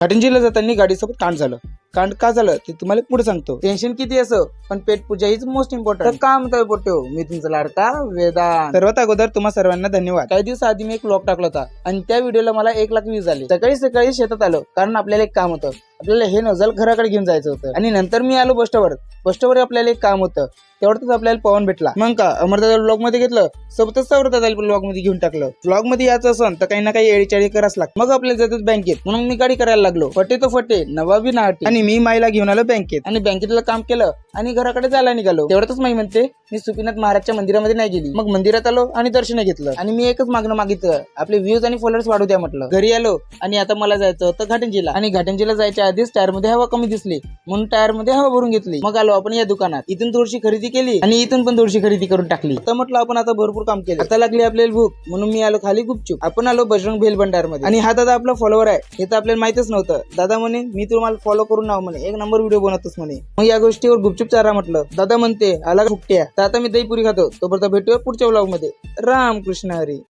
घाटंजीला जाताना गाडीसोबत कांड झालं. कांड का झालं ते तुम्हाला पुढे सांगतो. टेन्शन किती असो पण पेट पूजा हीच मोस्ट इम्पॉर्टंट. काम म्हणतोय पोट्यो, मी तुमचा लाडका वेदांत. सर्वात अगोदर तुम्हा सर्वांना धन्यवाद. काही दिवस आधी मी एक व्लॉग टाकला होता आणि त्या व्हिडिओला मला 1 लाख व्ह्यूज आले. सकाळी सकाळी शेतात आलो कारण आपल्याला एक काम होतं. आपल्याला हे नोझल घराकडे घेऊन जायचं होतं आणि नंतर मी आलो बसस्टॉपवर आपल्याला एक काम होतं. तेवढंच आपल्याला पवन भेटला. मग का अमरदादा ब्लॉग मध्ये घेतलं, सोबतच सौरदादा ब्लॉग मध्ये घेऊन टाकलं. ब्लॉग मध्ये यायचं असं तर काही ना काही एडीचाडी करावंच लागतं. मग आपल्याला जातात बँकेत, म्हणून मी गाडी करायला लागलो. फटे तो फटे नवाबी नाटी आणि मी माईला घेऊन आलो बँकेत आणि बँकेतलं काम केलं आणि घराकडे जायला निघालो. तेवढंच माई म्हणते मी सुपीनाथ महाराजच्या मंदिरामध्ये नाही गेली. मग मंदिरात आलो आणि दर्शन घेतलं आणि मी एकच मागणं मागितलं, आपले व्ह्यूज आणि फॉलोअर्स वाढू द्या म्हटलं. घरी आलो आणि आता मला जायचं होतं घाटंजीला आणि घाटंजीला जायच्या आधीच टायर मध्ये हवा कमी दिसली म्हणून टायर मध्ये हवा भरून घेतली. मग आलो आपण या दुकानात, इथून थोडीशी खरेदी केली आणि इथून पण थोडीशी खरेदी करून टाकली. तर म्हटलं आपण आता भरपूर काम केलं, आता लागली आपल्याला भूक म्हणून मी आलो खाली गुपचूप. आपण आलो बजरंग भेल भंडार मध्ये आणि हा दादा आपला फॉलोअर आहे हे तर आपल्याला माहितच नव्हतं. दादा म्हणे मी तुम्हाला फॉलो करून नाव म्हणे 1 नंबर व्हिडिओ बनवतोस म्हणे. मग या गोष्टीवर गुपचूप चारा म्हटलं. दादा म्हणते आला फुकट्या. तर आता मी दहीपुरी खातो. तोपर्यंत भेटूया पुढच्या व्लॉग मध्ये. राम कृष्ण हरी.